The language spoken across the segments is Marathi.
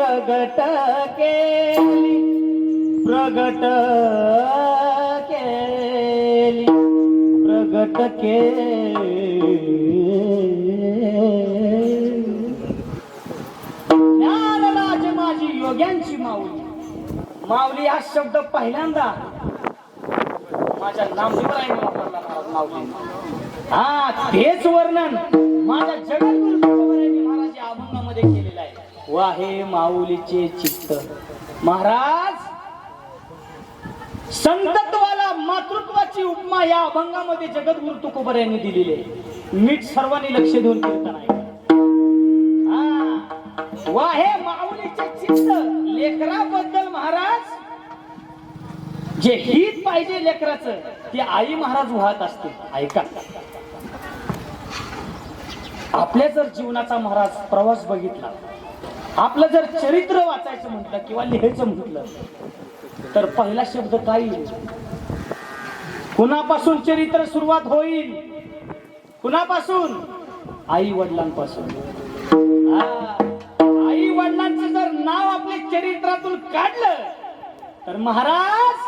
प्रगट केली, प्रगट केली, प्रगट केली. ज्ञानराज माझी योग्यांची माऊली. माऊली हा शब्द पहिल्यांदा माझ्या नामदेवरायांनी वापरला माऊली. हा तेच वर्णन माझ्या जगद्गुरु तुकोबारायांनी महाराज या अभंगामध्ये केलेलं आहे. वा हे माऊलीचे चित्त. महाराज संतत्वाला मातृत्वाची उपमा या अभंगामध्ये जगद्गुरु तुकोबारायांनी दिलेली आहे. नीट सर्वांनी लक्ष देऊन कीर्तन ऐका. वा हे माऊलीचे चित्त. लेकराबद्दल महाराज जे हित पाहिजे लेकराचं ते आई महाराज वाहत असते. ऐका, आपल्या जर जीवनाचा महाराज प्रवास बघितला, आपलं जर चरित्र वाचायचं म्हटलं किंवा लिहायचं म्हटलं तर पहिला शब्द काय येईल? कुणापासून चरित्र सुरुवात होईल? कुणापासून? आई वडिलांपासून. आई वडिलांचं जर नाव आपल्या चरित्रातून काढलं तर महाराज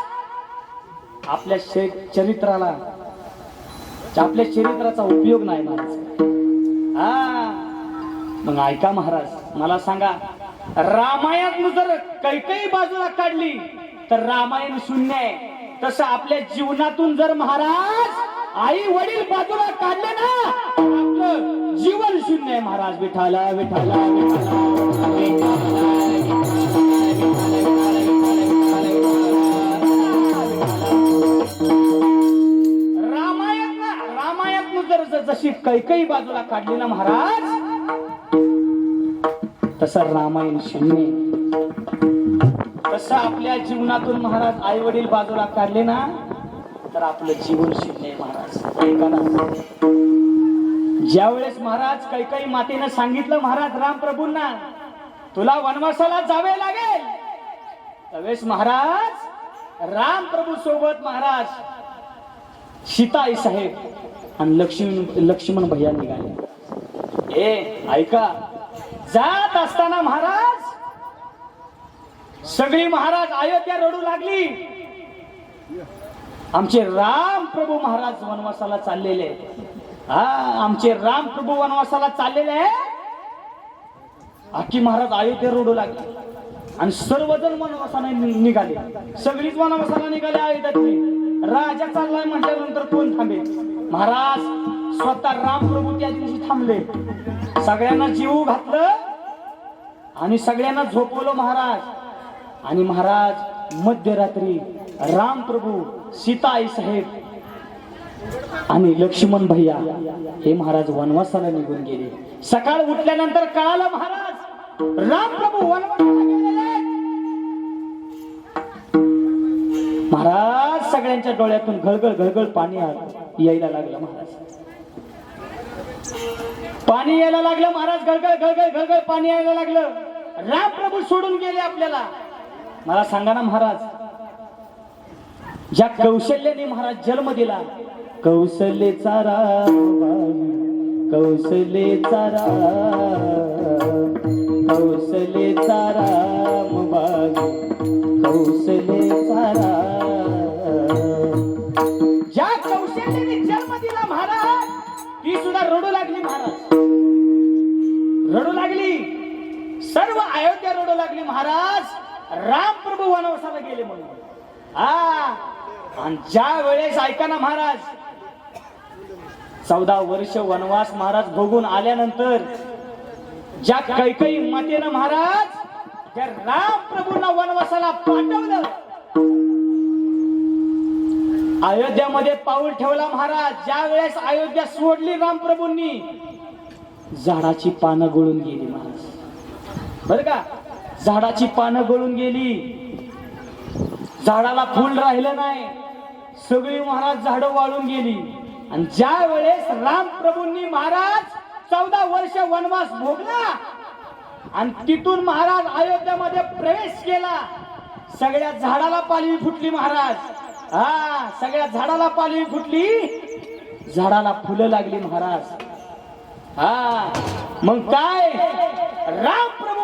आपल्या चरित्राला, आपल्या चरित्राचा उपयोग नाही महाराज. मग ऐका महाराज, मला सांगा, रामायण जर कैकेयी बाजूला काढली तर रामायण शून्य आहे. तसं आपल्या जीवनातून जर महाराज आई वडील बाजूला काढले ना तर आपलं जीवन शून्य आहे महाराज. विठाला विठाला रामायण जर जशी कैकेयी बाजूला काढली ना महाराज तसं रामायण शून्य. तसं आपल्या जीवनातून महाराज आई वडील बाजूला काढले ना तर आपलं जीवन शून्य आहे महाराज. ऐका ना, ज्या वेळेस महाराज कैकेयी मातेनं सांगितलं महाराज रामप्रभूंना तुला वनवासाला जावे लागेल, त्यावेळेस महाराज रामप्रभू सोबत महाराज सीताई साहेब आणि लक्ष्मण भैया निघाले. ऐका, जात असताना महाराज सगळी महाराज अयोध्या रडू लागली. आमचे राम प्रभू महाराज वनवासाला चाललेले. आमचे राम प्रभू वनवासाला चाललेले. आखी महाराज अयोध्या रडू लागले आणि सर्वजण वनवासाला निघाले. सगळीच वनवासाला निघाले अयोध्यातली. राजा चाललाय म्हटल्यानंतर कोण थांबे? महाराज स्वतः राम प्रभू त्या दिवशी थांबले. सगळ्यांना जीव घातलं आणि सगळ्यांना झोपवलं महाराज. आणि महाराज मध्यरात्री राम प्रभू, सीता आई साहेब आणि लक्ष्मण भैया हे महाराज वनवासाला निघून गेले. सकाळ उठल्यानंतर कळालं महाराज राम प्रभू वनवासाला गेलेले. महाराज सगळ्यांच्या डोळ्यातून घळघळ घळघळ पाणी यायला लागलं. महाराज पाणी यायला लागलं. महाराज घळघळ घळघळ घळघळ पाणी यायला लागलं. राम प्रभू सोडून गेले आपल्याला. मला सांगा ना महाराज, ज्या कौशल्याने महाराज जन्म दिला, कौशल्याचा राम, कौशल्याचा राम, कौशल्याचा राम बाई, कौशल्याचा राम. ज्या कौशल्याने जन्म दिला महाराज ती सुद्धा रडू लागली. महाराज रडू लागली. सर्व अयोध्या रडू लागली. महाराज राम प्रभू वनवासाला गेले म्हणून. आणि ज्या वेळेस ऐका ना महाराज 14 वर्ष वनवास महाराज भोगून आल्यानंतर ज्या कैकेयी मातेनं महाराज त्या राम प्रभूंना वनवासाला पाठवलं, अयोध्यामध्ये पाऊल ठेवला महाराज. ज्या वेळेस अयोध्या सोडली रामप्रभूंनी, झाडाची पानं गळून गेली महाराज. बर का, झाडाची पानं गळून गेली. झाडाला फुल राहिलं नाही. सगळी महाराज झाडं वाळून गेली. आणि ज्या वेळेस रामप्रभूंनी महाराज 14 वर्ष वनवास भोगला आणि तिथून महाराज अयोध्यामध्ये प्रवेश केला, सगळ्या झाडाला पालवी फुटली महाराज. सगळ्या झाडाला पालवी फुटली, झाडाला फुलं लागली महाराज. मग काय रामप्रभू